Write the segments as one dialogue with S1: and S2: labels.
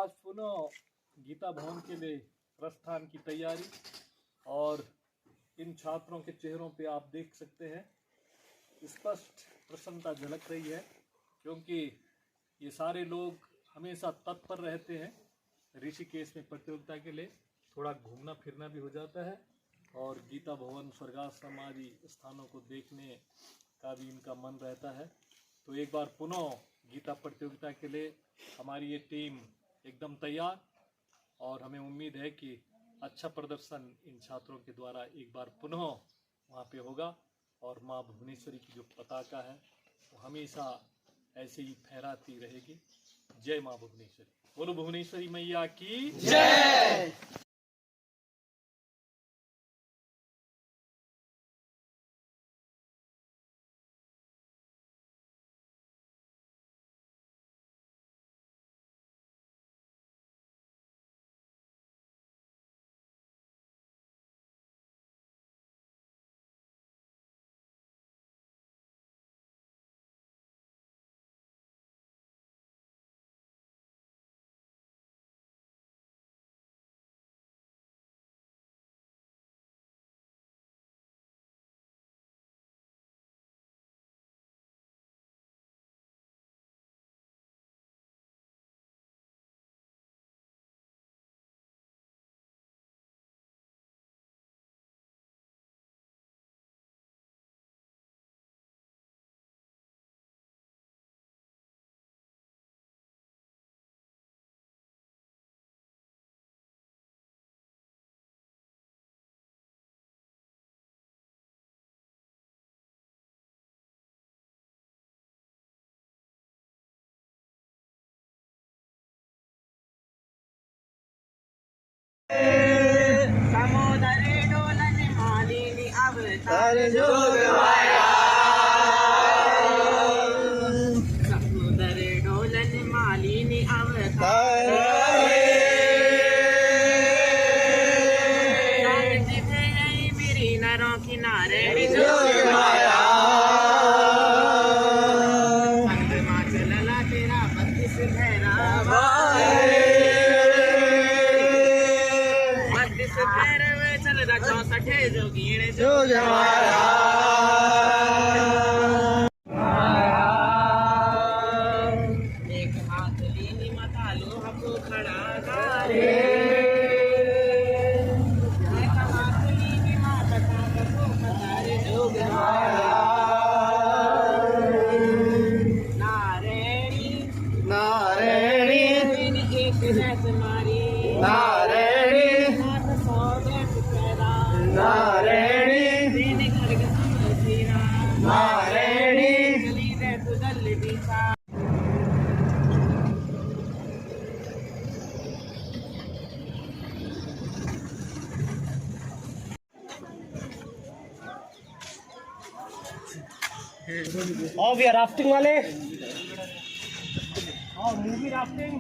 S1: आज पुनः गीता भवन के लिए प्रस्थान की तैयारी, और इन छात्रों के चेहरों पे आप देख सकते हैं स्पष्ट प्रसन्नता झलक रही है, क्योंकि ये सारे लोग हमेशा तत्पर रहते हैं। ऋषिकेश में प्रतियोगिता के लिए थोड़ा घूमना फिरना भी हो जाता है, और गीता भवन, स्वर्गाश्रम आदि स्थानों को देखने का भी इनका मन रहता है। तो एक बार पुनः गीता प्रतियोगिता के लिए हमारी ये टीम एकदम तैयार, और हमें उम्मीद है कि अच्छा प्रदर्शन इन छात्रों के द्वारा एक बार पुनः वहाँ पे होगा, और माँ भुवनेश्वरी की जो पताका है वो हमेशा ऐसे ही फहराती रहेगी। जय माँ भुवनेश्वरी। बोलो भुवनेश्वरी मैया की जय।
S2: समुद्रे डोलन मालिनी अवतार
S3: जोगमाया,
S2: समुद्रे डोलन मालिनी अवतार मेरी नरों किनारे
S3: जोगमाया,
S2: चलला तेरा 32 भैरा 32 भैरव चलदा 64 जोगीण
S3: जोगमाया,
S2: एक हाथ लीनी मतालो हमको खड़ा गारे, एक हाथ लीनी माता को मतारे जोगमाया, नारायणी
S3: नारायणी,
S2: एक जैस मारी
S3: नारायणी,
S2: हाथ सौ जैस पैदा
S3: नारायणी,
S2: दीन खड़ग समझीरा
S3: नारायणी।
S2: गली रे तुदल बीचा।
S3: और भैया राफ्टिंग वाले,
S2: और मूवी राफ्टिंग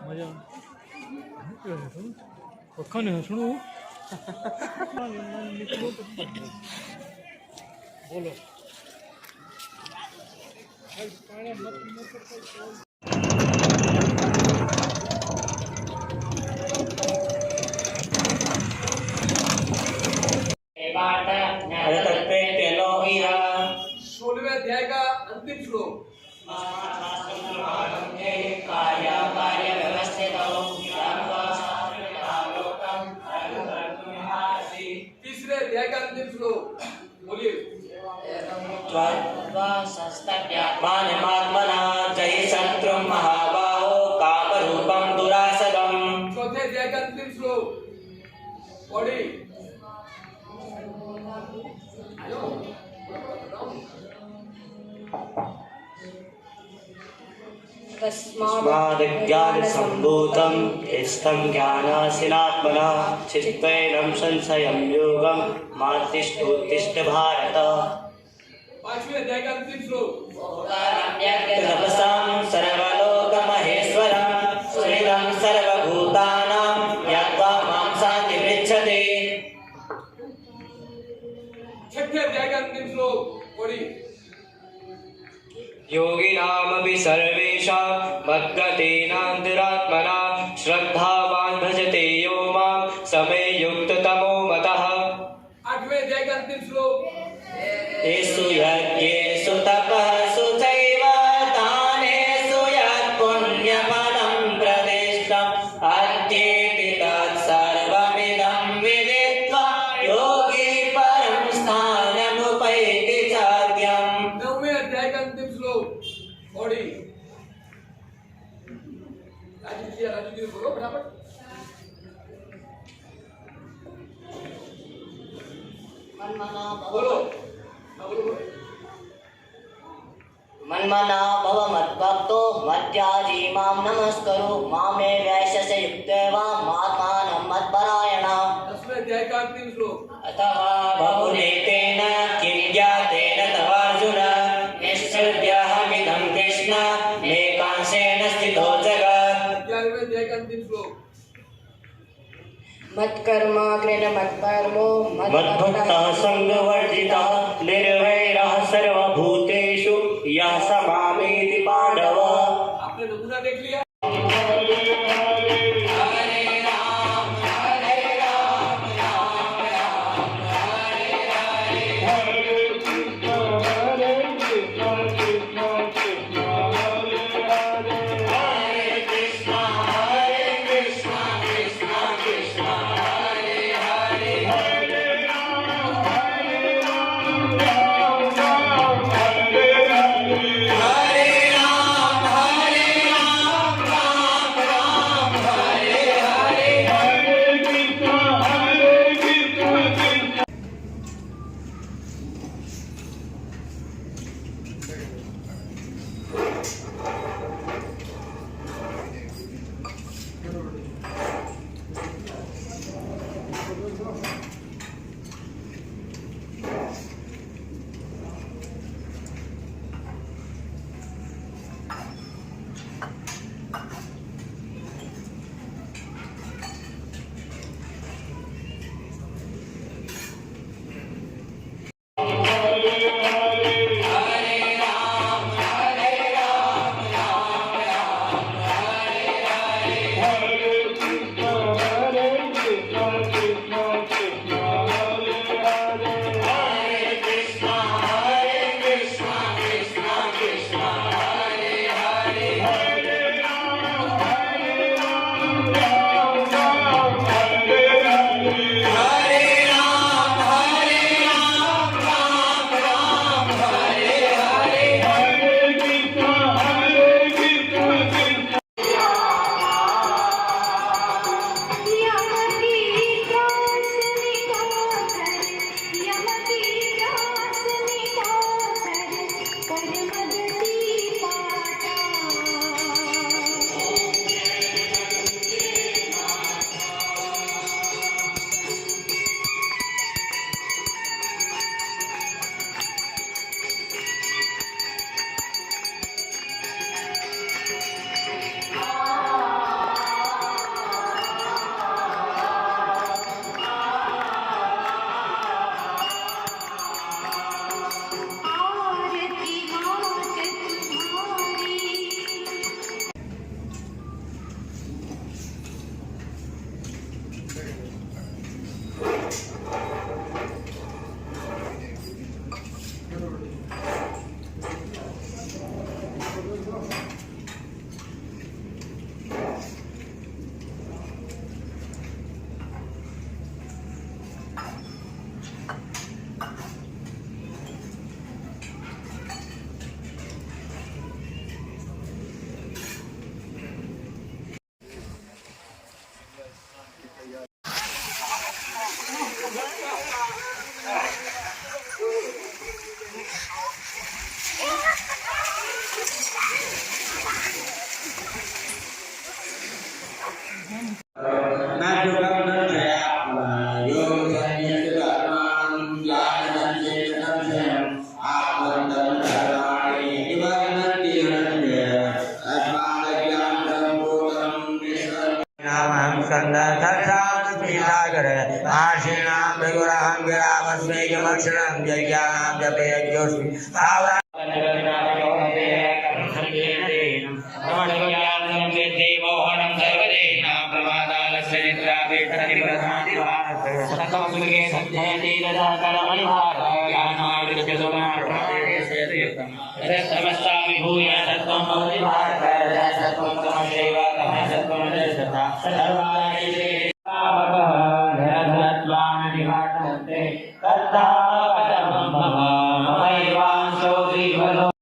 S1: મજા વખાને હસણું બોલો
S3: सोलहवें अध्याय का अंतिम श्लोक। तीसरे अध्याय का अंतिम श्लोक बोलिए।
S2: मानमात्मना जय शत्रु महाबाहो कामरूपम दुरासदम।
S3: चौथे अध्याय का अंतिम श्लोक बॉडी।
S2: तस्माद्ज्ञानसम्भूतं स्तं ज्ञानासिनात्मना चित्तेनं संशयं योगं मातिष्ठोत्तिष्ठ भारत।
S3: पांचवें अध्याय का अंतिम श्लोक
S2: तपसां सर्वलोकमहेश्वरं सुहृदं सर्वभूतानां ज्ञात्वा मां शान्तिमृच्छते।
S3: छठे अध्याय का अंतिम श्लोक बॉडी।
S4: योगिनामपि सर्वेषां मद्गतेनान्तरात्मना श्रद्धावान् भजते यो मां समे युक्ततमो मतः।
S3: आठवें अध्याय का अंतिम श्लोक
S2: येषु यज्ञेषु तपःसु चैव दानेषु यत्पुण्यफलं प्रदिष्टम् अद्येति तत्सर्वमिदं विदित्वा योगी परं स्थानमुपैति चाद्यम्।
S3: नौवें अध्याय का अंतिम श्लोक बॉडी। राजू जी बोलो फटाफट। बोलो
S2: मन्मना भव मद्भक्तो मध्याजी मां नमस्करो मामे वैश्यस्य युक्तेवा मात्मानं मत्परायण।
S3: दसवें अध्याय का अंतिम श्लोक
S2: अतः बहुनेतेन किं ज्ञातेन तवार्जुन निश्चर्यहमिदं कृष्ण मेकांशेन स्थितो जगत्।
S3: 11वें अध्याय का अंतिम श्लोक
S5: मत्कर्माग्रेण मत्परमो
S2: मद्भक्तः संगवर्जितः निर्वैरः सर्वभूतेषु यः स मामेति पाण्डव।
S3: आपने नमूना देख लिया।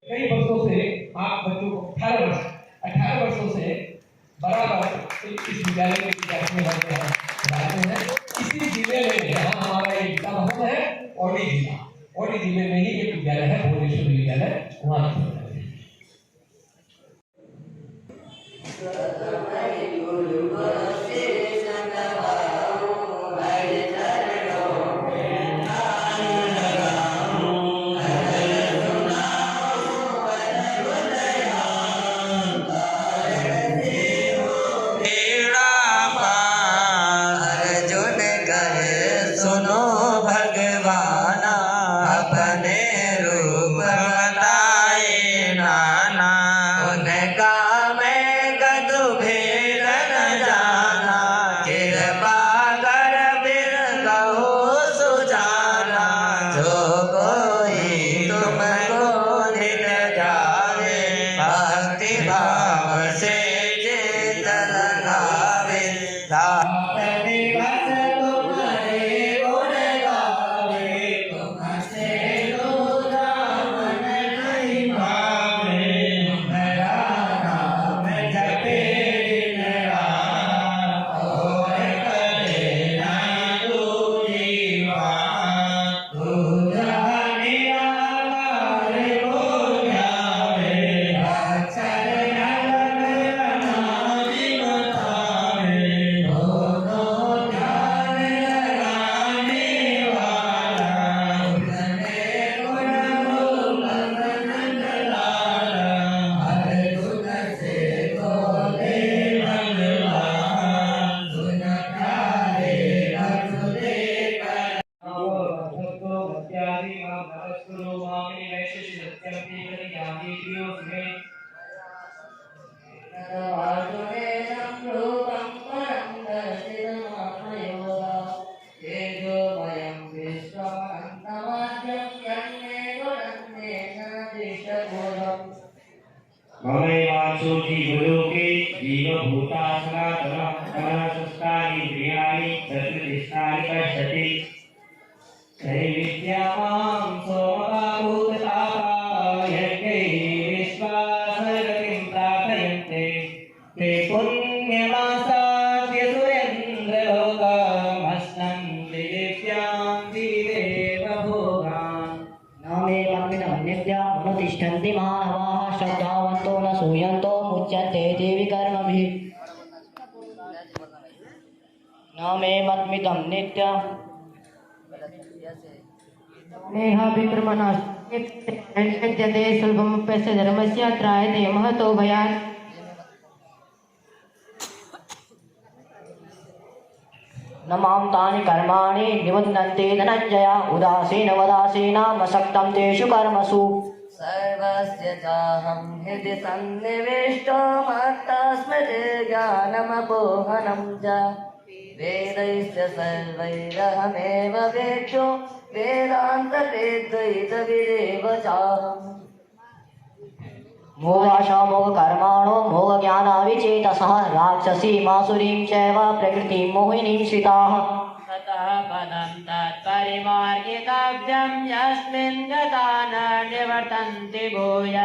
S3: कई वर्षों से आप बच्चों को 18 वर्षों से बराबर इस विद्यालय में पढ़ाते हैं। इसी जिले में जहाँ हमारा ये गीता भवन है, औडी जिले में ही एक विद्यालय है, भुवनेश्वर विद्यालय, वहाँ
S6: तिष्ठन्ति मानवाः श्रद्धावन्तो न सूयन्तो मुच्यन्ते देवी कर्मभिः न मे मत्मिदं नित्यम् नेहाभिक्रमणाश्चित्यते सुलभमप्यस्य धर्मस्य त्रायते महतो भयात् न मां तानि कर्माणि निबध्नन्ति धनञ्जय उदासीनवदासीनामसक्तं तेषु कर्मसु
S5: सर्वस्य चाहं हृदि सन्निविष्टो मत्तस्मृतिर्ज्ञानमपोहनं च वेदैश्च सर्वैरहमेव वेद्यो वेदान्तवेद्वैतविदेव चाहम्
S6: मोहाशा मोहकर्माणो मोहज्ञानाविचेतसः राक्षसी मासुरीं चैव प्रकृतिं मोहिनीं श्रिताः
S2: ततः पदं तत्परिमार्गितव्यं यस्मिन् गता न निवर्तन्ति भूय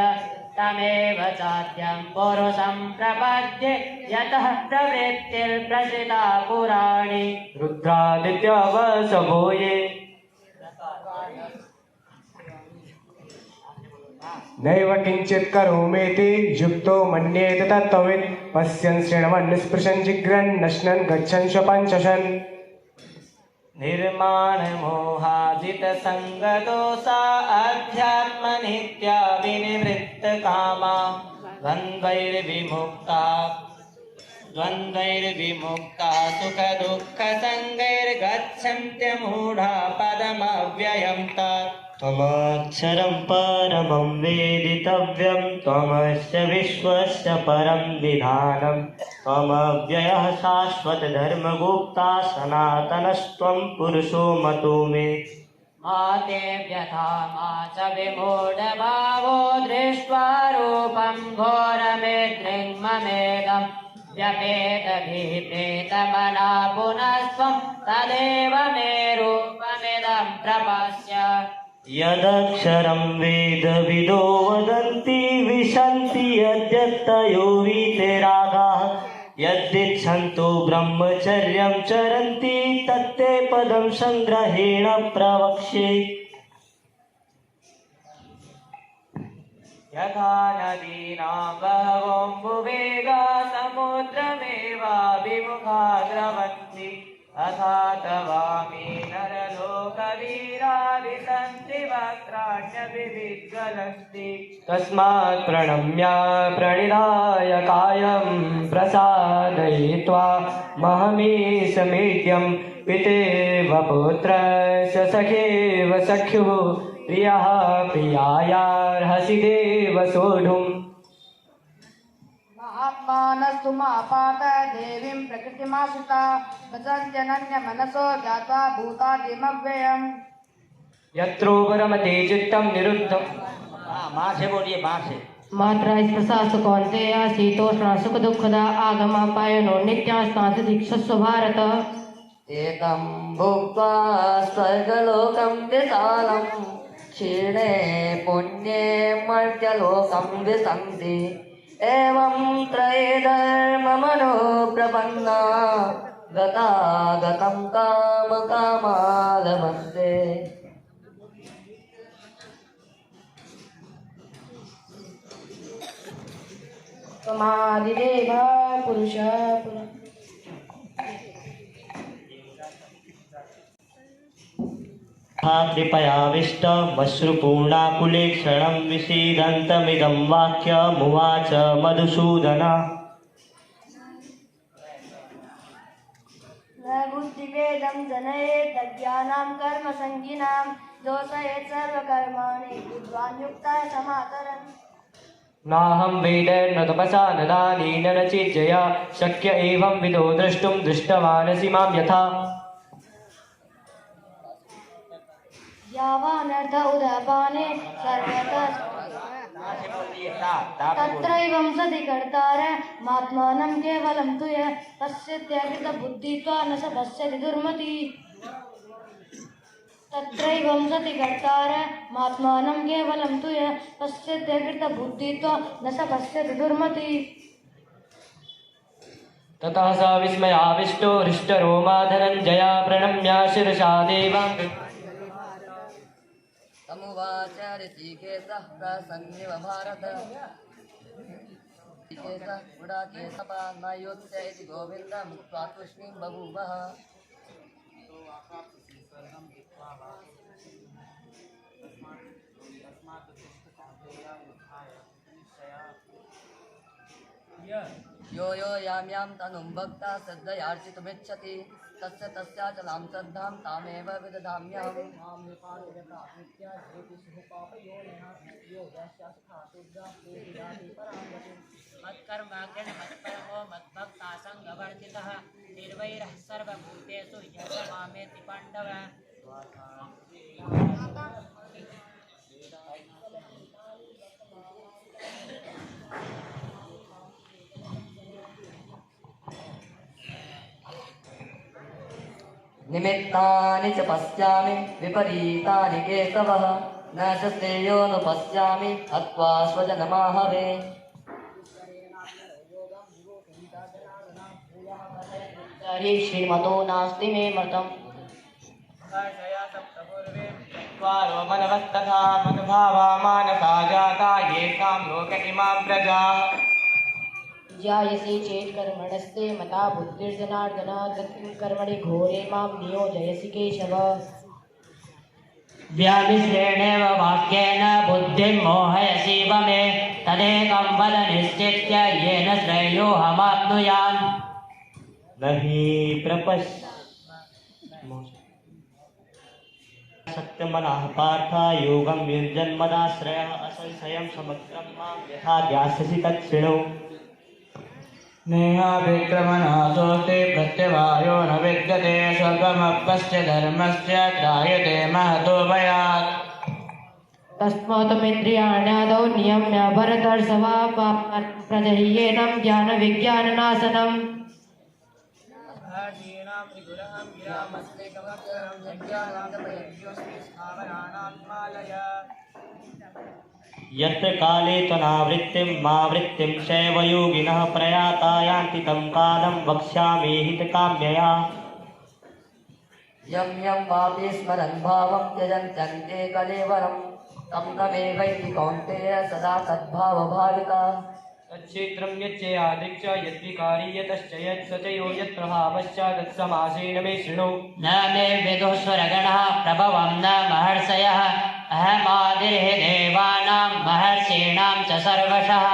S6: तमेव चाद्यं पुरुषं प्रपद्ये यतः प्रवृत्तिर्प्रसिता पुराणी
S4: रुद्रादित्या वसवो ये नैव किञ्चित् करोमीति युक्तो मन्येत तत्त्ववित् पश्यन् शृण्वन् निःस्पृशन् जिघ्रन् नश्नन् गच्छन् श्वपन् शशन् निर्माणमोहाजितसङ्गदोषा अध्यात्मनित्या विनिवृत्तकामा द्वन्द्वैर्विमुक्ता सुखदुःखसङ्गैर्गच्छन्त्यमूढा पदमव्ययं तत् त्वमक्षरं परमं वेदितव्यं त्वमस्य विश्वस्य परं विधानं त्वमव्ययः शाश्वतधर्मगुप्ता सनातनस्त्वं पुरुषो मतो मे
S6: मा ते व्यथा मा च विमूढभावो दृष्ट्वा रूपं घोरमेद्रिङ्ममेदं व्यपेतभिः प्रेतमना पुनस्त्वं तदेव मे रूपमिदं प्रपश्य
S4: यदक्षरं वेदविदो वदन्ति विशन्ति यद्यत्तयो वीतरागाः यद्दिच्छन्तो ब्रह्मचर्यं चरन्ति तत्ते पदं संग्रहेण प्रवक्ष्ये
S6: यथा नदीनां बहवोऽम्बुवेगा समुद्रमेवाभिमुखा द्रवन्ति तथा तवामि नरलोकवीरा विसन्ति वक्त्राण्यभिविज्वलन्ति
S4: तस्मात् प्रणम्य प्रणिधाय कायं प्रसादयित्वा महमीशमीड्यं पितेव पुत्रस्य सखेव सख्युः प्रियः प्रियायार्हसि देव सोढुम्
S7: महात्मानस्तुमापात देवीं प्रकृतिमाश्रिता भजन्त्यनन्यमनसो ज्ञात्वा भूतादिमव्ययम्
S4: यत्रोपरमते चित्तं निरुद्धं
S2: माँ से बोलिए माँ से
S6: मात्रा स्पर्शास्तु कौन्तेय शीतोष्ण सुख दुःखदा आगमापायनो नित्यास्तादीक्षस्व भारत
S5: एतं भुक्त्वा स्वर्गलोकं विशालं क्षीणे पुण्ये मर्त्यलोकं विशन्ति एवं त्रये धर्ममनो प्रपन्ना गतागतं कामकामालभन्ते
S7: त्वमादिदेव पुरुष
S4: कृपयाविष्टमश्रुपूर्णाकुले क्षणं विषीदन्तमिदं वाक्यमुवाच मधुसूदन
S7: न बुद्धिभेदं जनयेत् अज्ञानां कर्मसङ्गिनां दोषयेत् सर्वकर्माणि विद्वान् युक्तः समाचरन्
S4: नाहं वेदैर्न तपसा न दानेन न चेज्जया शक्य एवं विदो द्रष्टुं दृष्टवानसि मां यथा
S7: यावानर्थ उदपाने सर्वतः तत्रैवं सति कर्तार मात्मानं केवलं तु यः पश्यत्यकृतबुद्धित्वा न स पश्यति दुर्मति तत्रैवं सति कर्तार मात्मानं केवलं तु यः पश्यत्यकृतबुद्धित्वा न स पश्यति दुर्मति
S4: ततः स विस्मयाविष्टो हृष्टरोमा धनञ्जया प्रणम्य शिरसा देवां
S5: तमुवाच ऋषिकेशः प्रसन्निव भारत ऋषिकेशः गुडाकेशपा न योत्स्य इति गोविन्दं मुक्त्वा तूष्णीं बभूवः यो यो यां यां तनुं भक्ता श्रद्धयार्चितुमिच्छति तस्य तस्याचलां श्रद्धां तामेव विदधाम्यहम्
S2: मत्कर्माग्रह मत्परमो मद्भक्ता संगवर्जितः निर्वैरः सर्वभूतेषु यः मामेति पाण्डव
S5: निमित्तानि च पश्यामि विपरीतानि केशवः न च श्रेयोनुपश्यामि हत्वा स्वजनमाहवे
S6: तर्हि श्रीमतो नास्ति मे मतम्
S4: चत्वारो मनवस्तथा मद्भावा मानसा जाता येषां लोक इमां प्रजाः
S6: जायसि चेत् कर्मणस्ते मता बुद्धिर्जनार्दन तत्किं कर्मणि घोरे मां नियोजयसि केशव
S2: व्यामिश्रेणेव वाक्येन बुद्धिं मोहयसीव मे तदेकं वद निश्चित्य येन श्रेयोऽहमाप्नुयाम्
S4: नहि प्रपश्य सत्यमनः पार्थ योगं युञ्जन्मदाश्रयः असंशयं समग्रं मां यथा ध्यास्यसि तत् शृणु
S2: नेहाभिक्रमणासोऽस्ति प्रत्यवायो न विद्यते स्वल्पमप्यस्य धर्मस्य त्रायते महतो भयात्
S6: तस्मात्मिन्द्रियाण्यादौ नियम्य भरतर्षभा प्रजह्येनं ज्ञानविज्ञाननाशनम्
S4: यत्र काले त्वनावृत्तिं मावृत्तिं चैव योगिनः प्रयाता यान्ति तं कालं वक्ष्यामि हितकाम्यया
S5: यं यं वापि स्मरन् भावं त्यजन्त्यन्ते कलेवरं तं तमेवैति कौन्तेय सदा तद्भावभाविका
S4: तच्छेत्रं यच्चयादिच्च यद्विकारी यतश्च यत् स च यो यत्प्रभावश्च तत्समासेन मे शृणु
S2: न मे विदुःस्वरगणः प्रभवं न महर्षयः अहमादिर्हि देवानां महर्षीणां च सर्वशः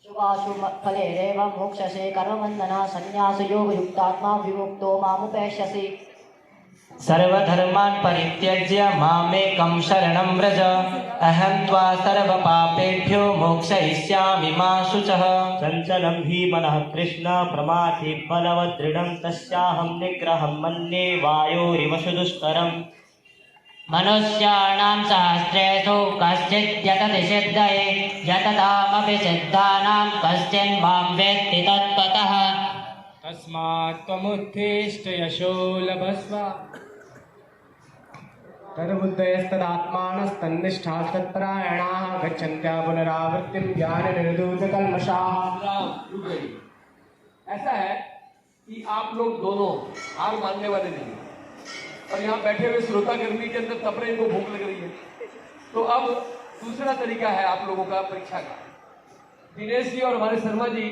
S6: शुभाशुभफलेरेव मोक्षसे कर्मबन्धना संन्यासयोगयुक्तात्मा विमुक्तो मामुपैष्यसि
S4: सर्वधर्मान् परित्यज्य मामेकं शरणं व्रज अहं त्वा सर्वपापेभ्यो मोक्षयिष्यामि मा शुचः चञ्चलं हि मनः कृष्ण प्रमाथि बलवदृढं तस्याहं निग्रहं मन्ये वायोरिव सुदुष्करम्
S2: मनुष्याणां सहस्रेषु कश्चित् यतति सिद्धये यततामपि सिद्धानां कश्चिन्मां वेत्ति तत्त्वतः
S4: तस्मात् त्वमुत्थिष्ठ यशो लभस्व
S8: तद्बुद्धयस्तदात्मानस्तन्निष्ठास्तत्परायणाः गच्छन्त्या पुनरावृत्तिं ज्ञाननिर्धूतकल्मषाः।
S3: ऐसा है कि आप लोग दोनों हार मानने वाले नहीं हैं और यहाँ बैठे हुए श्रोता गर्मी के अंदर तपरे इनको भूख लग रही है। तो अब दूसरा तरीका है आप लोगों का परीक्षा का। दिनेश जी और हमारे शर्मा जी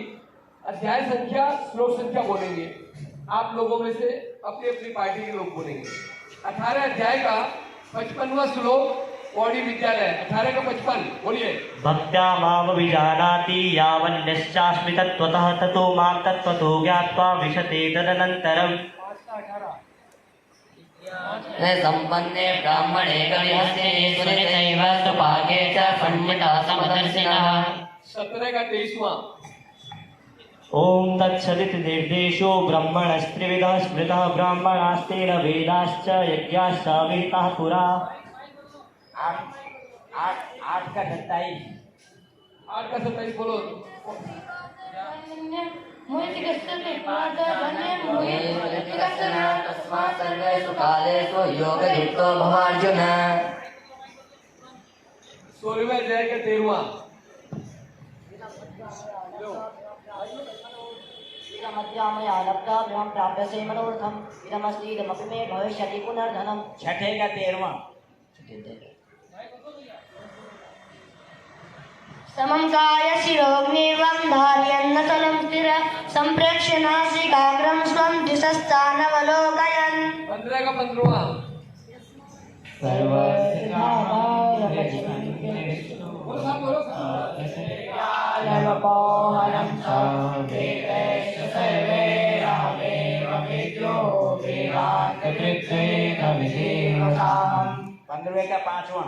S3: अध्याय संख्या श्लोक संख्या बोलेंगे, आप लोगों में से अपनी अपनी पार्टी के लोग बोलेंगे। 18 अध्याय का 55वां श्लोक पौड़ी विद्यालय 18 का 55 बोलिए।
S4: भक्त्या माम विजानाति यावन्यश्चास्मि तत्त्वतः ततो मां तत्त्वतो ज्ञात्वा विशते तदनन्तरम्।
S5: संपन्ने ब्राह्मणे कविहस्तिने सुनितैव सुपाके च पंडिता समदर्शिनः
S3: 17 का 23वां।
S4: ओम तत्सदिति निर्देशो ब्रह्मणस्त्रिविधः स्मृतः ब्राह्मणास्तेन वेदाश्च यज्ञाश्च विहिताः पुरा।
S2: 8 का 27
S3: 8 का 27 बोलो।
S5: तस्मात् सर्वेषु कालेषु योगयुक्तो भवार्जुन।
S3: 16वें अध्याय का 13वां।
S6: मध्यामया लब्धा ब्रह्म प्राप्यसे मनोर्थम इदमस्ति इदमपि मे भविष्यति पुनर्धनम्।
S2: 6 का 13वां।
S7: समं काय शिरोग्नीवं धारयन्नचलं स्थिर सम्प्रेक्ष्य नासिकाग्रं स्वं दिशश्चानवलोकयन्।
S3: 15 का 15वां।
S2: पंद्रहवें का 5वां।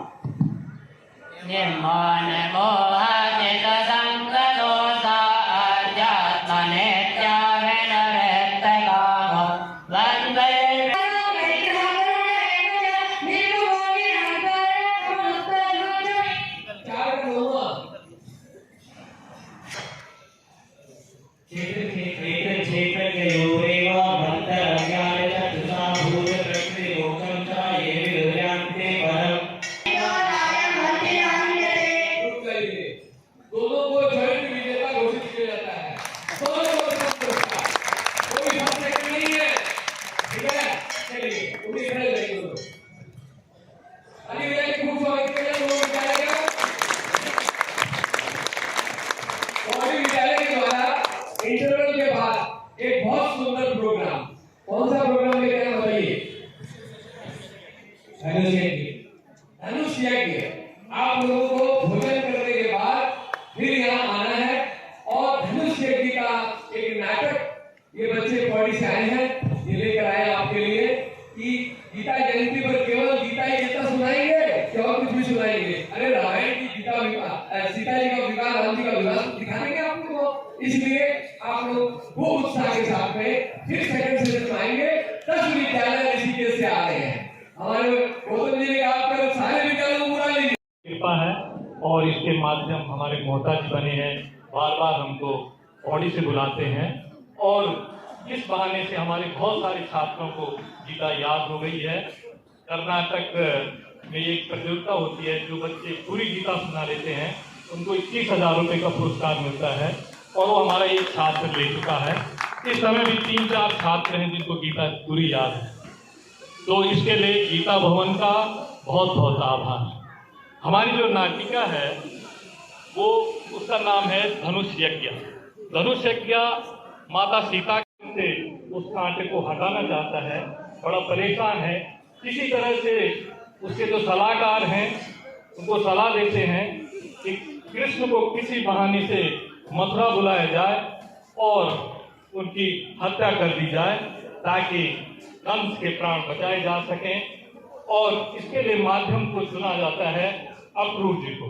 S2: निर्माण मोहित संगदोषा अध्यात्मनेत्याभिनरेत्तकाम वन्दे।
S4: 4 का 9वां।
S3: ठीक है, चलिए उसी खड़े रहिए दोनों। अली भैया की खूब स्वागत करें दोनों विद्यालय का। और विद्यालय के द्वारा इंटरवल के बाद एक बहुत सुंदर प्रोग्राम, कौन सा प्रोग्राम लेकर आए बताइए? धनुष यज्ञ। आप लोगों को भोजन करने के बाद फिर यहाँ आना है और धनुष यज्ञ का एक नाटक ये बच्चे पौड़ी से आए हैं, ये लेकर आए आपके लिए कि गीता जयंती पर केवल गीता ही गीता सुनाएंगे क्या और कुछ भी सुनाएंगे? अरे रामायण की गीता विवाह, सीता जी का विवाह, राम जी का विवाह दिखाएंगे आप लोगों को। इसलिए आप लोग वो उत्साह के साथ में फिर सेकंड सेशन में आएंगे। 10 विद्यालय ऋषिकेश से आ रहे हैं। हमारे गौतम जी ने कहा कि सारे विद्यालयों को बुला लीजिए।
S1: कृपा है और इसके माध्यम हमारे मोहताज बने हैं, बार बार हमको पौड़ी से बुलाते हैं और इस बहाने से हमारे बहुत सारे छात्रों को गीता याद हो गई है। कर्नाटक में एक प्रतियोगिता होती है, जो बच्चे पूरी गीता सुना लेते हैं उनको 21,000 रुपये का पुरस्कार मिलता है और वो हमारा एक छात्र ले चुका है। इस समय भी 3-4 छात्र हैं जिनको गीता पूरी याद है। तो इसके लिए गीता भवन का बहुत बहुत आभार। हमारी जो नाटिका है वो उसका नाम है धनुष यज्ञ। धनुष यज्ञ माता सीता से उस कांटे को हटाना चाहता है, बड़ा परेशान है। किसी तरह से उसके जो सलाहकार हैं उनको सलाह देते हैं कि कृष्ण को किसी बहाने से मथुरा बुलाया जाए और उनकी हत्या कर दी जाए ताकि कंस के प्राण बचाए जा सकें। और इसके लिए माध्यम को चुना जाता है अक्रूर जी को।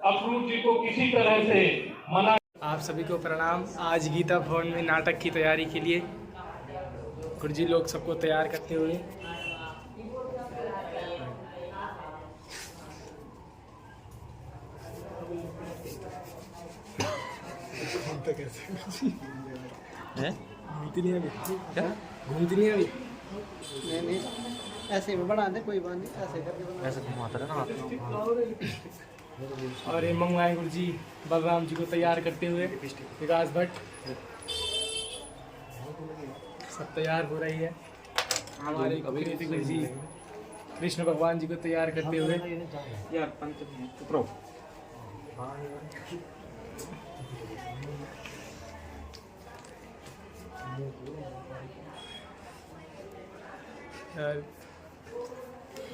S1: अक्रूर जी को किसी तरह से मना।
S8: आप सभी को प्रणाम। आज गीता भवन में नाटक की तैयारी के लिए गुरुजी लोग सबको तैयार करते हुए घूमती नहीं है अभी।
S9: नहीं ऐसे में बना दे, कोई बात नहीं, ऐसे करके बना,
S2: ऐसे घुमाता रहना
S8: और ये मंगवाए गुरुजी बलराम जी को तैयार करते हुए विकास भट्ट सब तैयार हो रही है। हमारे गुरुजी कृष्ण भगवान जी को तैयार करते हुए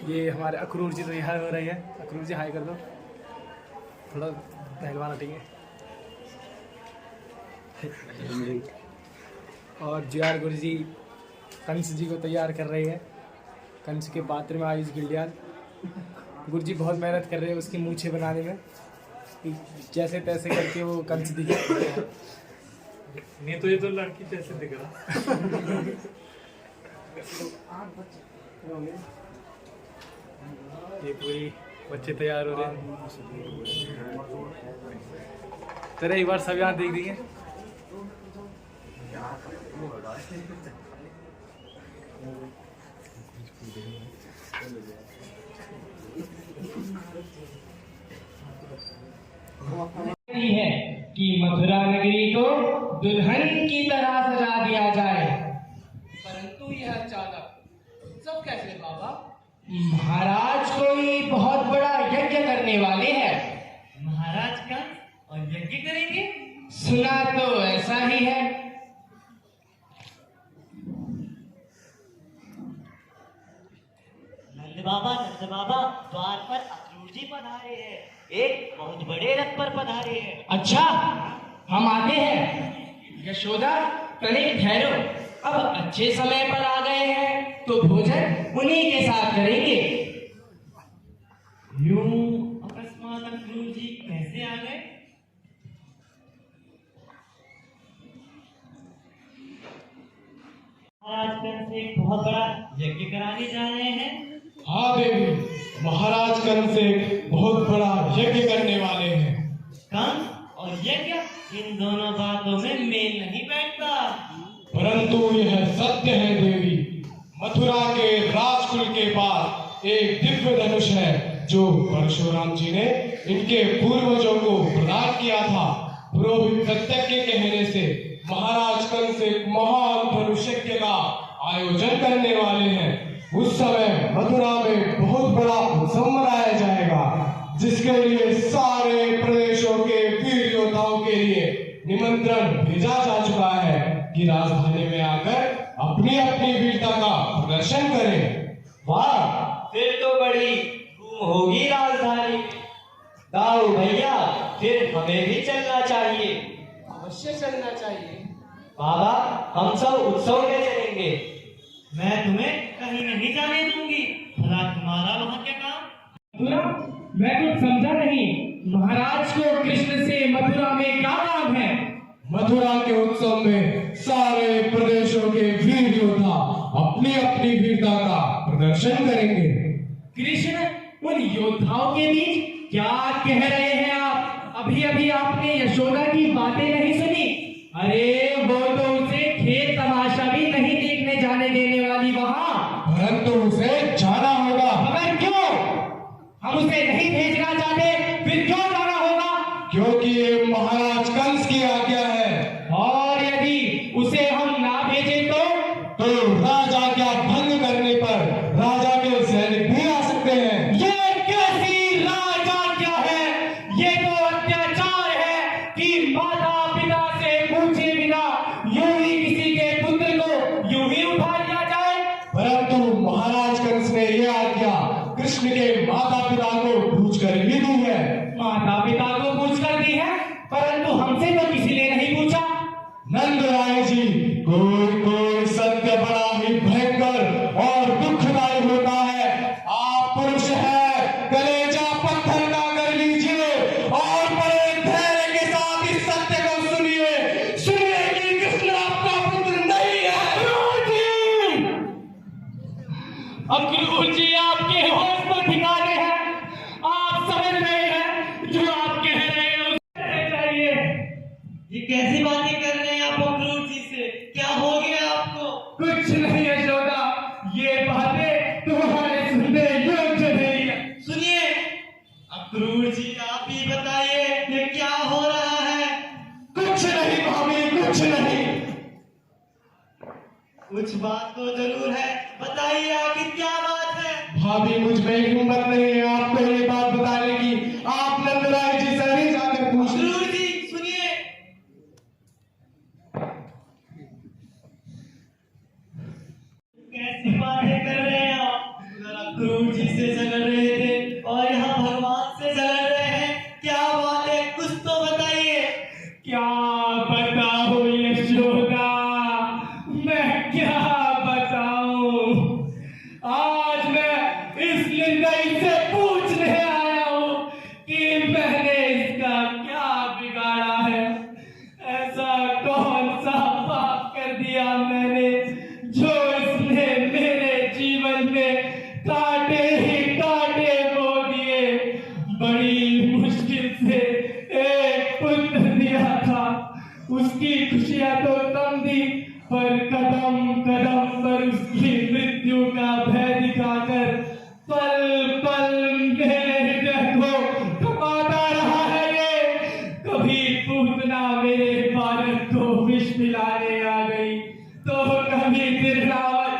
S8: ये हमारे अक्रूर जी तैयार हो रहे हैं। अक्रूर जी हाई कर दो, थोड़ा पहलवान हटेंगे। और जी.आर. गुरु जी कंस जी को तैयार कर रहे हैं। कंस के पात्र में आयुष गिल्डियाल गुरु जी बहुत मेहनत कर रहे हैं उसकी मूछे बनाने में, जैसे तैसे करके वो कंस दिखे। नहीं तो ये तो लड़की जैसे दिख रहा। ये पूरी बच्चे तैयार हो रहे हैं। तेरे एक बार सब यहाँ देख देंगे।
S3: है कि मथुरा नगरी को दुल्हन की तरह सजा दिया जाए,
S8: परंतु यह अचानक सब कैसे बाबा?
S3: महाराज कोई बहुत बड़ा यज्ञ करने वाले हैं।
S2: महाराज का और यज्ञ करेंगे?
S3: सुना तो ऐसा ही है।
S6: नंद बाबा द्वार पर अक्रूर जी पधारे हैं, एक बहुत बड़े रथ पर पधारे हैं।
S3: अच्छा, हम आते हैं। यशोदा तनिक ठहरो, अब अच्छे समय पर आ गए हैं तो भोजन उन्हीं के साथ करेंगे।
S2: यूं अकस्मात अक्रूर जी कैसे आ गए? महाराज कंस एक बहुत बड़ा यज्ञ कराने जा रहे हैं।
S10: हाँ देवी, महाराज कंस से बहुत बड़ा यज्ञ करने वाले हैं।
S2: कंस और यज्ञ, इन दोनों बातों में मेल नहीं बैठता।
S10: परंतु यह सत्य है देवी, मथुरा के राजकुल के पास एक दिव्य धनुष है जो परशुराम जी ने इनके पूर्वजों को प्रदान किया था। पुरोहित सत्य के कहने से महाराज कंस एक महान धनुष्यज्ञ का आयोजन करने वाले हैं। उस समय मथुरा में बहुत बड़ा उत्सव मनाया जाएगा, जिसके लिए सारे प्रदेशों के वीर योद्धाओं के लिए निमंत्रण भेजा जा चुका है कि राजधानी में आकर अपनी अपनी वीरता का प्रदर्शन करें।
S6: वाह, फिर तो बड़ी धूम होगी राजधानी में। दाऊ भैया, फिर हमें भी चलना चाहिए।
S8: अवश्य चलना चाहिए
S6: बाबा, हम सब उत्सव में चलेंगे। मैं तुम्हें कहीं नहीं जाने दूंगी। भला तुम्हारा वहाँ क्या काम?
S3: मैं कुछ समझा नहीं। महाराज को कृष्ण से मथुरा में क्या काम है?
S10: मथुरा के उत्सव में सारे प्रदेशों के वीर योद्धा अपनी अपनी वीरता का प्रदर्शन करेंगे।
S3: कृष्ण उन योद्धाओं के बीच क्या कह रहे हैं आप? अभी अभी आपने यशोदा की बातें नहीं सुनी? अरे वो तो उसे खेल तमाशा भी नहीं देखने जाने देने वाली वहाँ।
S10: परंतु उसे जाना होगा।
S3: मगर क्यों? हम उसे नहीं भेजना चाहते, फिर क्यों जाना होगा?
S10: क्योंकि ये महाराज कंस की आज्ञा है।
S3: और यदि उसे हम ना भेजें तो
S10: राजा क्या भंग करने पर राजा के सैनिक भी आ सकते हैं।
S3: ये कैसी राजा क्या है? ये तो अत्याचार है कि माता पिता से पूछे बिना यूं ही किसी के पुत्र को यूं ही उठा लिया जाए।
S10: परंतु महाराज कंस ने यह आज्ञा कृष्ण के माता पिता को पूछकर ही दी है।
S3: माता पिता को पूछकर दी है, परंतु हमसे तो किसी ने नहीं पूछा।
S10: नंद राय जी, कोई सत्य बड़ा ही भयंकर और दुखदायी होता है। आप पुरुष हैं, कलेजा पत्थर का कर लीजिए और बड़े धैर्य के साथ इस सत्य को सुनिए। सुनिए कि कृष्ण आपका पुत्र नहीं है।
S3: अक्रूर जी, आपके होश पर ठिकाने हैं। आप समझ रहे हैं जो आप कह रहे हैं उसे चाहिए।
S6: ये कैसी बातें कर रहे हैं आप अक्रूर जी से? क्या हो गया आपको?
S3: कुछ नहीं यशोदा, ये बातें तुम्हारे सुनने योग्य नहीं है।
S6: सुनिए अक्रूर जी, आप ही बताइए ये क्या हो रहा है?
S10: कुछ नहीं भाभी, कुछ नहीं।
S6: कुछ बात तो जरूर है, बताइए आखिर क्या बात है?
S10: भाभी, मुझ में हिम्मत नहीं है आपको ये बात बताने की। आप नंदराय जी से नहीं जाकर पूछ लीजिए।
S6: अक्रूर जी सुनिए। कैसी बातें कर रहे हैं आप? अगर अक्रूर जी से झगड़ रहे थे और यहाँ भगवान से झगड़ रहे हैं, क्या बात है? कुछ तो बताइए।
S3: क्या बताऊं यशोदा, मैं क्या बताऊं? आज मैं इस निर्दयी से पूछने आया हूं कि मैंने इसका क्या बिगाड़ा है। ऐसा कौन सा पाप कर दिया मैंने जो इसने मेरे जीवन में कांटे ही कांटे बो दिए। बड़ी मुश्किल से एक पुत्र दिया था, उसकी खुशियां तो कम दी, पर कदम कदम पर उसकी मृत्यु का भय दिखाकर पल पल मेरे हृदय को कपाता रहा है ये। कभी पूतना मेरे भारत को विष पिलाने आ गई, तो कभी तिरनावत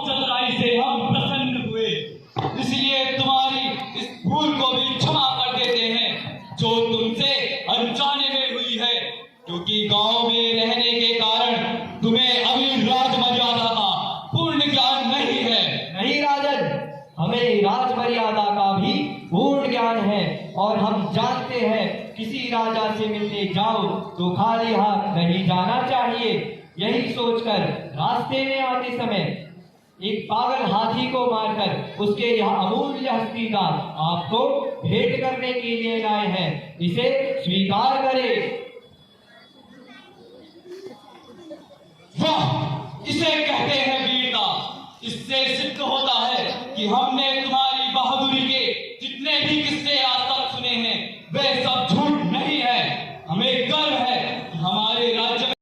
S11: चतुराई से हम प्रसन्न हुए, इसलिए तुम्हारी इस भूल को भी क्षमा कर देते हैं जो तुमसे अनजाने में हुई है। क्योंकि गांव में रहने के कारण तुम्हें अभी राज मर्यादा का पूर्ण ज्ञान नहीं है।
S6: नहीं राजन, हमें राज मर्यादा का भी पूर्ण ज्ञान है और हम जानते हैं किसी राजा से मिलने जाओ तो खाली हाथ नहीं जाना चाहिए। यही सोचकर रास्ते में आते समय एक पागल हाथी को मारकर उसके यहाँ अमूल्य हस्ती का आपको भेंट करने के लिए लाए हैं। इसे स्वीकार करें।
S11: वाह, इसे कहते हैं वीरता। इससे सिद्ध होता है कि हमने तुम्हारी बहादुरी के जितने भी किस्से आज तक सुने हैं वे सब झूठ नहीं है। हमें गर्व है कि हमारे राज्य में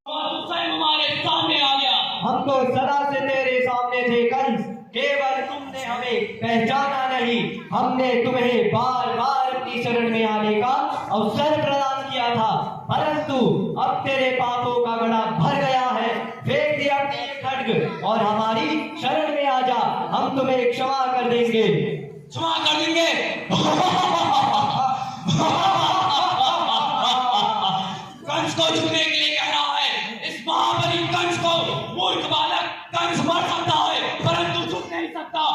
S11: स्वयं हमारे सामने आ गया।
S6: हम तो सदा से तेरे सामने थे कंस, केवल तुमने हमें पहचाना नहीं। हमने तुम्हें बार बार अपनी शरण में आने का अवसर प्रदान किया था, परंतु अब तेरे पापों का का घड़ा भर गया है, फेंक दिया अपने ये खड्ग और हमारी शरण में आ जा, हम तुम्हें क्षमा कर देंगे।
S11: क्षमा कर देंगे? कंस को छूने के लिए कह रहा है। इस महाबली कंस को मूर्ख बालक कंस मर सकता है परंतु छू नहीं सकता।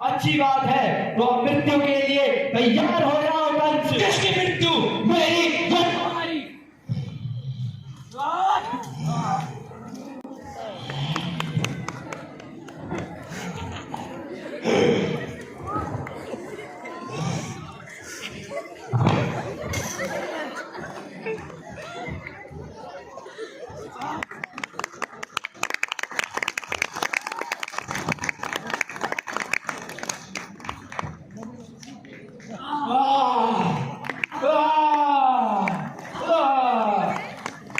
S6: अच्छी बात है, तो अब मृत्यु के लिए तैयार हो जाओ कंस।
S11: किसकी मृत्यु?
S6: मेरी।
S11: तुम्हारी।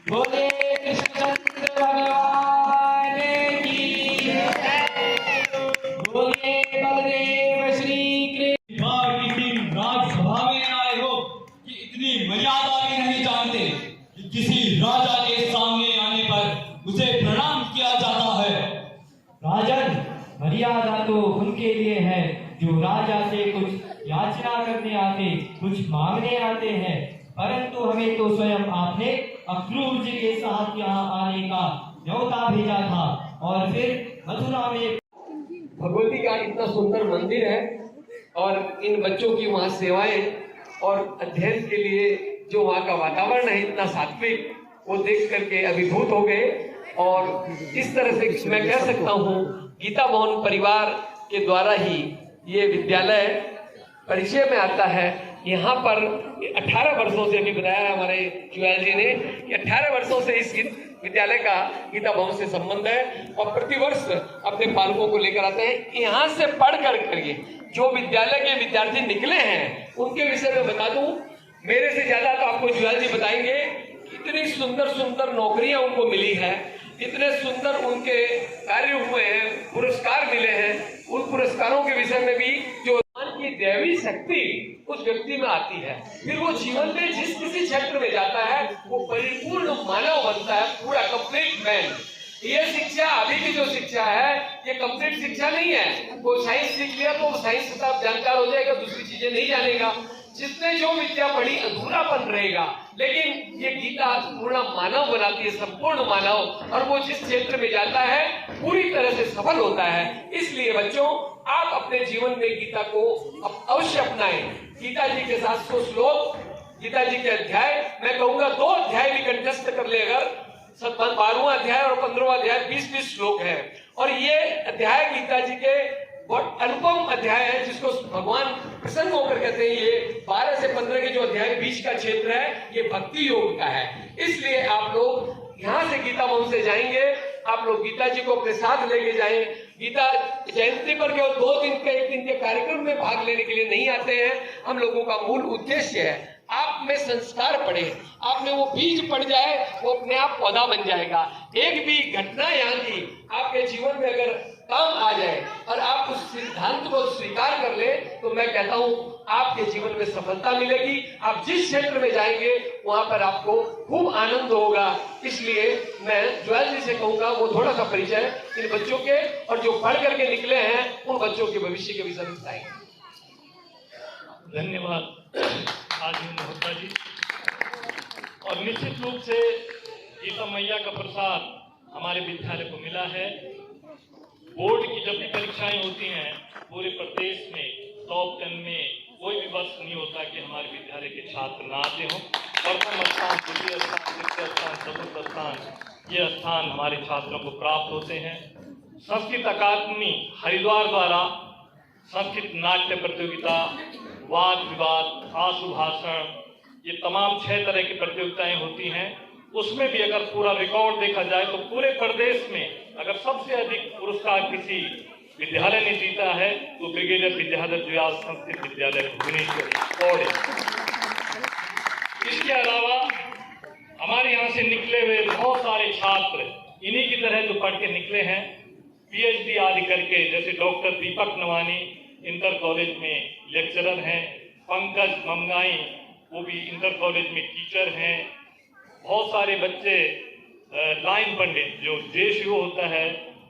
S6: बोले कृष्णचंद्र भगवान की, बोले बलदेव श्री कृष्ण।
S11: किसी राजसभा में आए हो कि इतनी मर्यादा भी नहीं जानते कि किसी राजा के सामने आने पर उसे प्रणाम किया जाता है।
S6: राजन, मर्यादा तो उनके लिए है जो राजा से कुछ याचना करने आते, कुछ मांगने आते हैं, परंतु हमें तो स्वयं आपने अक्रूर जी के साथ यहाँ आने का न्योता भेजा था और फिर मथुरा में।
S3: भगवती का इतना सुंदर मंदिर है और इन बच्चों की वहाँ सेवाएं और अध्ययन के लिए जो वहाँ का वातावरण है इतना सात्विक, वो देख करके अभिभूत हो गए। और इस तरह से मैं कह सकता हूँ गीता भवन परिवार के द्वारा ही ये विद्यालय परिचय में आता है। यहाँ पर 18 वर्षों से भी बताया हमारे जुएल जी ने कि 18 वर्षों से इस विद्यालय का गीता भवन से संबंध है और प्रतिवर्ष अपने बालकों को लेकर आते हैं। यहाँ से पढ़ करके जो विद्यालय के विद्यार्थी निकले हैं उनके विषय में बता दूं, मेरे से ज्यादा तो आपको जुएल जी बताएंगे। इतनी सुंदर सुंदर नौकरियां उनको मिली है, इतने सुंदर उनके कार्य हुए हैं, पुरस्कार मिले हैं। उन पुरस्कारों के विषय में भी जो की दैवी शक्ति उस व्यक्ति में आती है, फिर वो जीवन में जिस किसी क्षेत्र में जाता है वो परिपूर्ण मानव बनता है, पूरा कंप्लीट मैन। ये शिक्षा अभी की जो शिक्षा है ये कंप्लीट शिक्षा नहीं है। वो साइंस सीख लिया तो साइंस का जानकार हो जाएगा, दूसरी चीजें नहीं जानेगा। जिसने जो विद्या पढ़ी अधूरापन रहेगा, लेकिन ये गीता पूर्ण मानव बनाती है, संपूर्ण मानव, और वो जिस क्षेत्र में जाता है पूरी तरह से सफल होता है। इसलिए बच्चों, आप अपने जीवन में गीता को अवश्य अपनाएं। गीता जी के 700 श्लोक, गीता जी के अध्याय, मैं कहूंगा 2 अध्याय भी कंठस्थ कर ले, अगर 12वां अध्याय और 15वां अध्याय 20-20 श्लोक है। और ये अध्याय गीता जी के बहुत अनुपम अध्याय है, जिसको भगवान प्रसन्न होकर कहते हैं। ये 12 से 15 के जो अध्याय बीच का क्षेत्र है ये भक्ति योग का है। इसलिए आप लोग यहाँ से गीता भवन से जाएंगे, आप लोग गीता जी को अपने साथ लेके जाएं। गीता जयंती पर केवल 2 दिन के 1 दिन के कार्यक्रम में भाग लेने के लिए नहीं आते हैं। हम लोगों का मूल उद्देश्य है आप में संस्कार पड़े, आप में वो बीज पड़ जाए, वो अपने आप पौधा बन जाएगा। एक भी घटना यहाँ की आपके जीवन में अगर काम आ जाए और आप उस सिद्धांत को स्वीकार कर ले, तो मैं कहता हूँ आपके जीवन में सफलता मिलेगी। आप जिस क्षेत्र में जाएंगे वहां पर आपको खूब आनंद होगा। इसलिए मैं जुएल जी से कहूंगा वो थोड़ा सा परिचय इन बच्चों के और जो पढ़ करके निकले हैं उन बच्चों के भविष्य के विषय में बताएंगे।
S12: धन्यवाद आजमी महोदय जी। और निश्चित रूप से गीता मैया का प्रसाद हमारे विद्यालय को मिला है। बोर्ड की जब भी परीक्षाएं होती हैं पूरे प्रदेश में टॉप 10 में कोई भी वर्ष नहीं होता कि हमारे विद्यालय के छात्र ना आते हों। प्रथम स्थान, द्वितीय स्थान, तृतीय स्थान, चतुर्थ स्थान, ये स्थान हमारे छात्रों को प्राप्त होते हैं। संस्कृत अकादमी हरिद्वार द्वारा संस्कृत नाट्य प्रतियोगिता, वाद विवाद, आशु भाषण, ये तमाम 6 तरह की प्रतियोगिताएं होती हैं। उसमें भी अगर पूरा रिकॉर्ड देखा जाए तो पूरे प्रदेश में अगर सबसे अधिक पुरस्कार किसी विद्यालय ने जीता है तो ब्रिगेडियर विद्याधर व्यास संस्कृत विद्यालय भुवनेश्वर पौड़ी। इसके अलावा हमारे यहाँ से निकले हुए बहुत सारे छात्र इन्हीं की तरह जो पढ़ के निकले हैं, PhD आदि करके, जैसे डॉक्टर दीपक नवानी इंटर कॉलेज में लेक्चरर हैं, पंकज मंगाई वो भी इंटर कॉलेज में टीचर हैं। बहुत सारे बच्चे लाइन पंडित जो JSU होता है,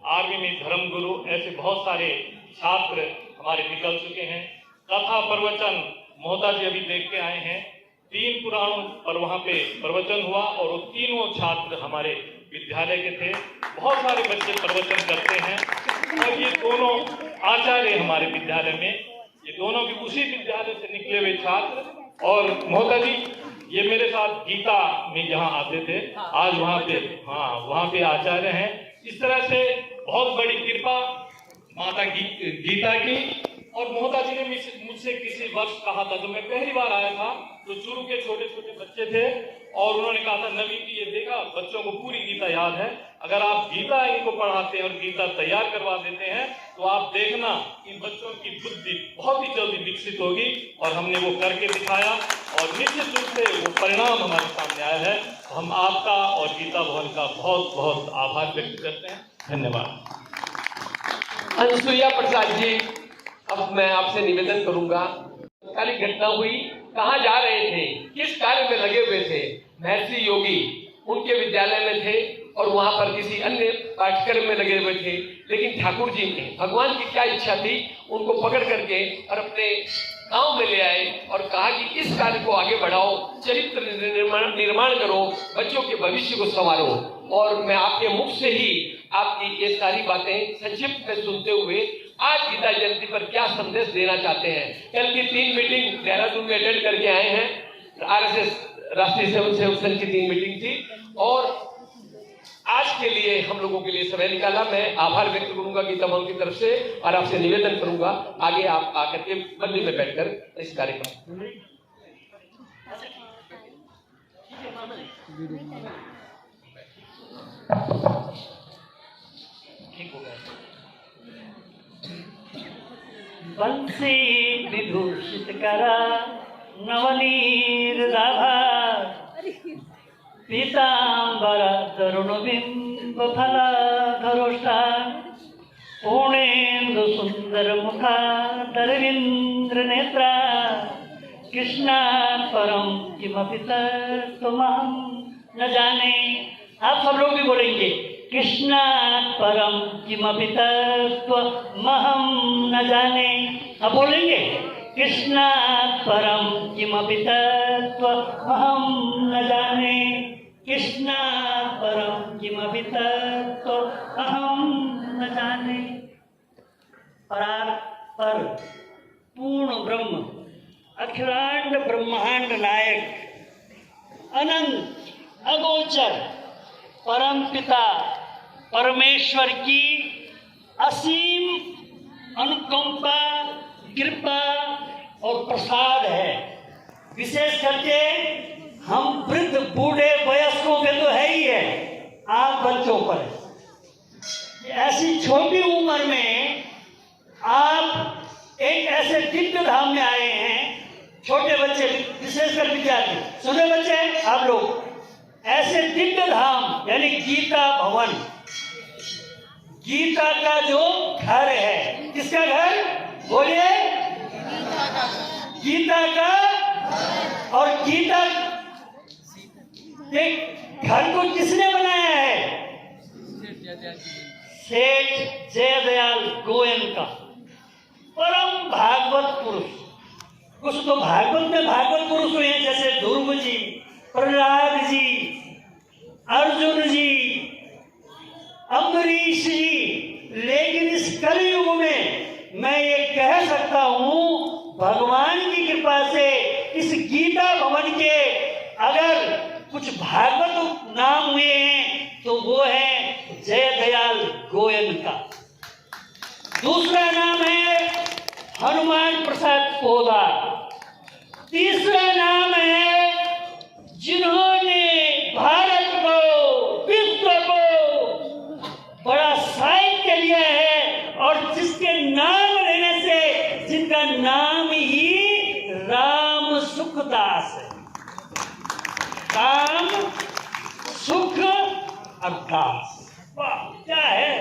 S12: आर्मी में धर्मगुरु, ऐसे बहुत सारे छात्र हमारे निकल चुके हैं। कथा प्रवचन मोहता जी अभी देख के आए हैं, 3 पुराणों पर वहाँ पे प्रवचन हुआ और वो तीनों छात्र हमारे विद्यालय के थे। बहुत सारे बच्चे प्रवचन करते हैं और ये दोनों आचार्य हमारे विद्यालय में, ये दोनों भी उसी विद्यालय से निकले हुए छात्र। और मोहता जी ये मेरे साथ गीता में जहाँ आते थे, आज वहाँ पे आचार्य हैं। इस तरह से बहुत बड़ी कृपा माता गीता की। और मोहता जी ने मुझसे किसी वर्ष कहा था, जब मैं पहली बार आया था तो चूरू के छोटे छोटे बच्चे थे और उन्होंने कहा था, नवीन जी ये देखा बच्चों को पूरी गीता याद है, अगर आप गीता इनको पढ़ाते हैं और गीता तैयार करवा देते हैं तो आप देखना इन बच्चों की बुद्धि बहुत ही जल्दी विकसित होगी। और हमने वो करके दिखाया और निश्चित रूप से वो परिणाम हमारे सामने आया है। हम आपका और गीता भवन का बहुत बहुत आभार व्यक्त करते हैं। धन्यवाद।
S3: अनुसुईया प्रसाद जी, अब मैं आपसे निवेदन करूंगा, कल घटना हुई, कहाँ जा रहे थे, किस कार्य में लगे हुए थे? महर्षि योगी उनके विद्यालय में थे और वहां पर किसी अन्य पाठ्यक्रम में लगे हुए थे, लेकिन ठाकुर जी ने भगवान की क्या इच्छा थी, उनको पकड़ करके और अपने गांव में ले आए और कहा कि इस कार्य को आगे बढ़ाओ, चरित्र निर्माण करो, बच्चों के भविष्य को संवारो। और मैं आपके मुख से ही आपकी ये सारी बातें संक्षिप्त में सुनते हुए आज गीता जयंती पर क्या संदेश देना चाहते हैं। कल की 3 मीटिंग देहरादून में अटेंड करके आए हैं, RSS राष्ट्रीय सेवक संघ की 3 मीटिंग थी और आज के लिए हम लोगों के लिए समय निकाला। मैं आभार व्यक्त करूंगा गीता भवन की तरफ से और आपसे निवेदन करूंगा आगे आप आकर के मंदिर में बैठकर इस कार्यक्रम।
S13: बंसी विभूषित करा नवनीर राभा, पीतांबर तरुण बिंब फला धरोष्टा, पूर्णेन्दु सुंदर मुखा दरविंद्र नेत्रा, कृष्णा परम किमपि तत्त्वमहं न जाने। आप सब लोग भी बोलेंगे, कृष्णा परम किमपि तत्त्वमहं न जाने। अब बोलेंगे, कृष्णा परम किमपि तत्त्वमहं न जाने, कृष्णा परम किमपि तत्त्वमहं न जाने। परात्पर पूर्ण ब्रह्म, अखिलांड ब्रह्मांड नायक, अनंत अगोचर परम पिता परमेश्वर की असीम अनुकंपा, कृपा और प्रसाद है। विशेष करके हम वृद्ध बूढ़े वयस्कों पे तो है ही है, आप बच्चों पर ऐसी छोटी उम्र में आप एक ऐसे दिव्य धाम में आए हैं। छोटे बच्चे, विशेषकर विद्यार्थी, सुने बच्चे आप लोग, ऐसे दिव्य धाम यानी गीता भवन, गीता का जो घर है, किसका घर बोलिए? गीता का। और गीता के घर को किसने बनाया है? सेठ जयदयाल गोयन का, परम भागवत पुरुष। कुछ तो भागवत में भागवत पुरुष हुए हैं, जैसे ध्रुव जी, प्रहलाद जी, अर्जुन जी, अम्बरीश जी। लेकिन इस कलयुग में मैं ये कह सकता हूं, भगवान की कृपा से इस गीता भवन के अगर कुछ भागवत नाम हुए हैं तो वो है जयदयाल गोयन का। दूसरा नाम है हनुमान प्रसाद पोदार। तीसरा नाम है जिन्होंने भारत को, विश्व को बड़ा साहित्य लिया है और जिसके नाम लेने से, जिनका नाम ही राम सुखदास है। राम सुख अरदास, वाह क्या है।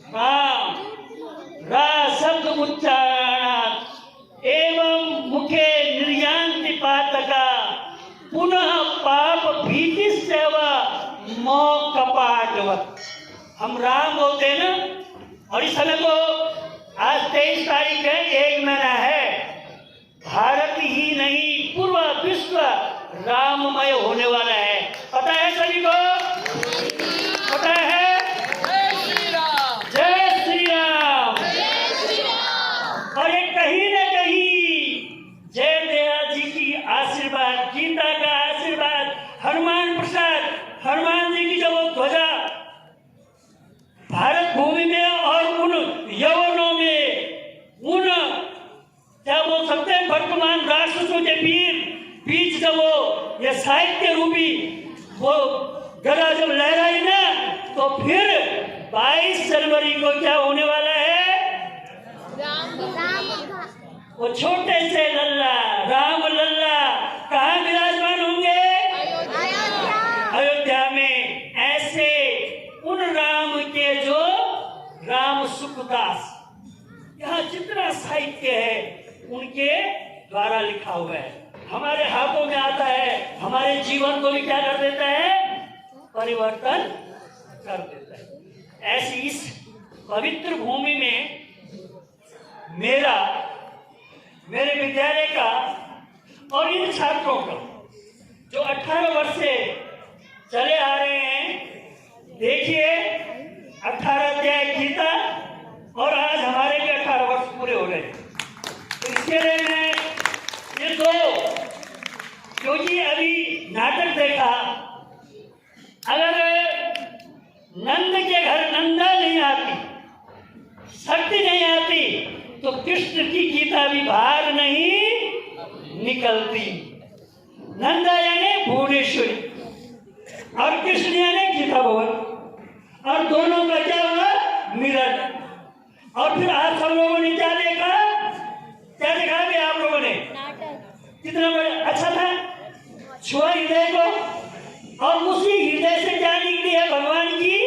S13: राम रा शब्द उच्चारणात् एवं मुखे निर्यान्ति पातका, पुनः पाप भीति सेवा मोक्ष राम बोलते हैं ना, और इस समय तो आज 23 तारीख है, 1 महीना है। भारत ही नहीं पूरा विश्व राममय होने वाला है। पता है सभी को? पता है? जय श्री राम, जय श्री राम, जय श्री राम। और ये कहीं न कहीं जय दयाल जी की आशीर्वाद, गीता का आशीर्वाद, हनुमान प्रसाद हनुमान जी की जब वो ध्वजा भारत भूमि में और उन यवनों में, उन क्या बोल सकते हैं वर्तमान राष्ट्रों के बीच जब वो ये साहित्य रूपी वो गदा जब लहराई ना, तो फिर 22 जनवरी को क्या होने वाला है? वो छोटे से लल्ला राम लल्ला कहाँ विराजमान होंगे? अयोध्या में। ऐसे उन राम के जो राम सुखदास, यहाँ जितना साहित्य है उनके द्वारा लिखा हुआ है, हमारे हाथों में आता है, हमारे जीवन को भी क्या कर देता है? परिवर्तन कर देता है। ऐसी इस पवित्र भूमि में मेरे विद्यालय का और इन छात्रों का जो 18 वर्ष से चले आ रहे हैं, देखिए 18 अध्याय गीता और आज हमारे भी 18 वर्ष पूरे हो गए। तो इसके लिए मैं ये दो, क्योंकि अभी नाटक देखा, अगर नंद के घर नंदा नहीं आती, शक्ति नहीं आती, तो कृष्ण की गीता भी बाहर नहीं निकलती। नंदा यानी भुवनेश्वरी और कृष्ण यानी गीता भवन, और दोनों का क्या हुआ? मिलन। और फिर आज सब लोगों ने क्या देखा? क्या देखा भी आप लोगों ने? कितना बड़ा अच्छा था, छुआ हृदय को, और उसी हृदय से क्या निकली है? भगवान की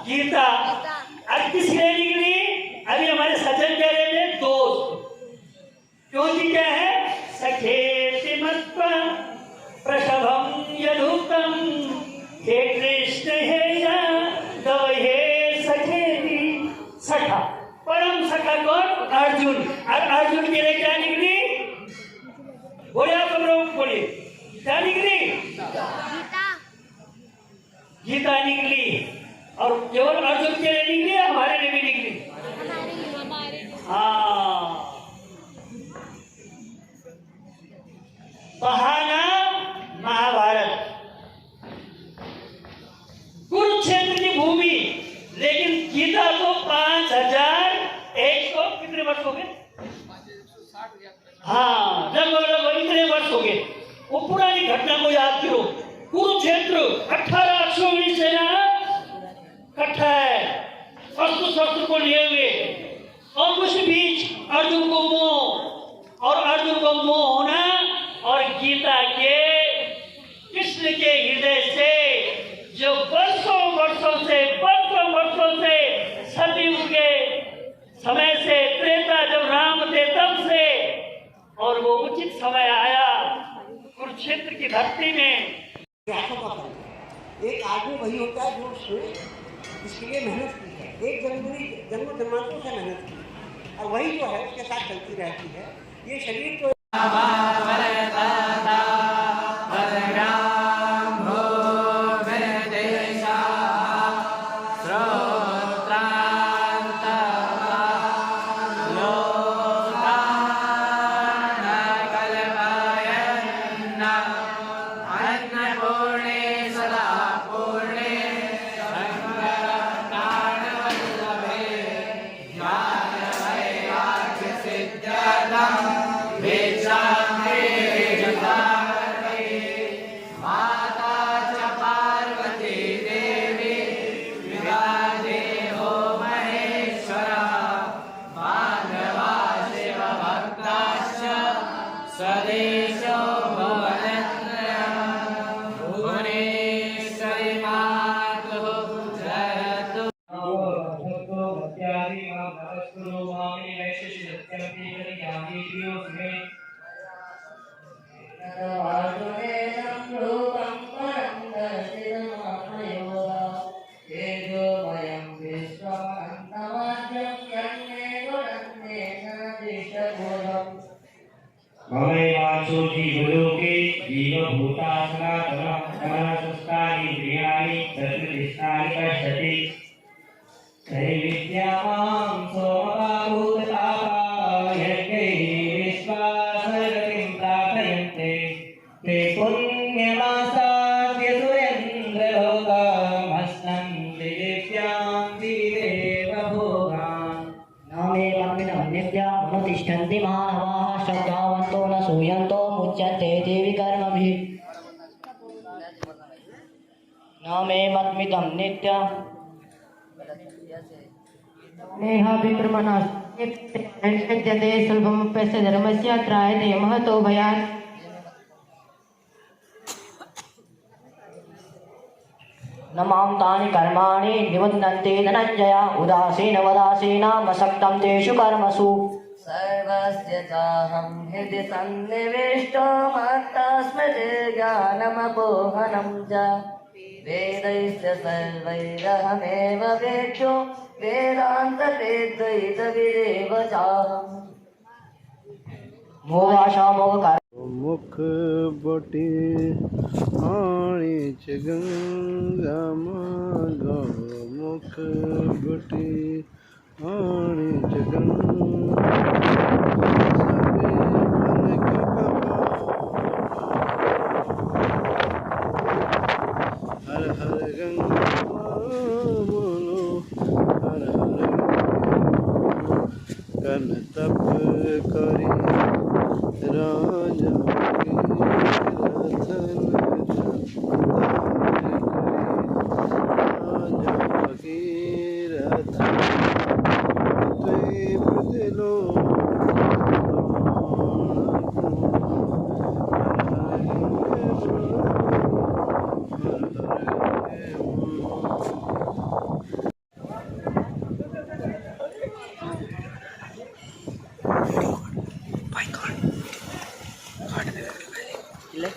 S13: गीता। अब किस लिए निकली? अभी हमारे सज्जन कह रहे थे दोस्त, क्योंकि क्या है? सखेति मत्वा प्रसभम यदुक्तम, हे कृष्ण हे यादव हे सखेति। सखा, परम सखा कौन? अर्जुन। और अर्जुन के लिए क्या निकली? बोलिए आप लोग, बोलिए क्या निकली? गीता निकली। और केवल अर्जुन के लिए निकली, हमारे लिए भी निकली। हाँ, बहाना महाभारत, कुरुक्षेत्र की भूमि, लेकिन गीता तो 5100 कितने वर्ष हो गए? हाँ, लगभग इतने वर्ष हो गए। वो पुरानी घटना को याद करो। कुरुक्षेत्र 18 अक्षोहिणी सेना इकट्ठा है, शस्त्र को लिए हुए, और उस बीच अर्जुन को मोह, और अर्जुन को मोह होना, और गीता के कृष्ण के हृदय से जो वर्षों से सतयुग के समय से, त्रेता जब राम थे तब से, और वो उचित समय आया कुरुक्षेत्र की धरती में।
S14: एक आदमी वही होता है जो उसने इसके लिए मेहनत की है, एक जन्म जन्मांतरों से मेहनत की, और वही जो है उसके साथ चलती रहती है। ये शरीर तो
S5: रूपं परं दर्शितमात्मयोगा तेजोमय
S2: ममैवांशो जीवलोके जीवभूता सनातनः समनसुष्टानि प्रियाणि प्रतिष्ठानि पश्यति त्रैविद्यामां सोमवाभूतापा यज्ञैः विश्वासगतिं प्रार्थयन्ते ते पुण्यमासाद्य सुरेन्द्रलोकमश्नन्ति दिव्यां देवभोगान्
S5: नामे नित्या अनुतिष्ठन्ति मानवाः श्रद्धावन्तो न सूयन्तो मुच्यन्ते देवी कर्मभिः नामे मत्मिदं नित्य नेहा विक्रमणास्ते सुलभमप्यस्य धर्मस्य त्रायते महतो भयात् न मां तानि कर्माणि निबध्नन्ति धनञ्जय उदासीनवदासीनामसक्तं तेषु कर्मसु सर्वस्य चाहं हृदि सन्निविष्टो मत्तस्मृति ज्ञानमपोहनं च वेदैश्च सर्वैरहमेव वेद्यो वेदान्तवेद्वैतविदेव चाहम्
S9: मुख बटी आणी च गंगा मागो मुख बटी आणी च गंगा हर हर गंगा बोलो हर हर कन तप करी राजा की रतन राजा की रतन बदलो
S5: ले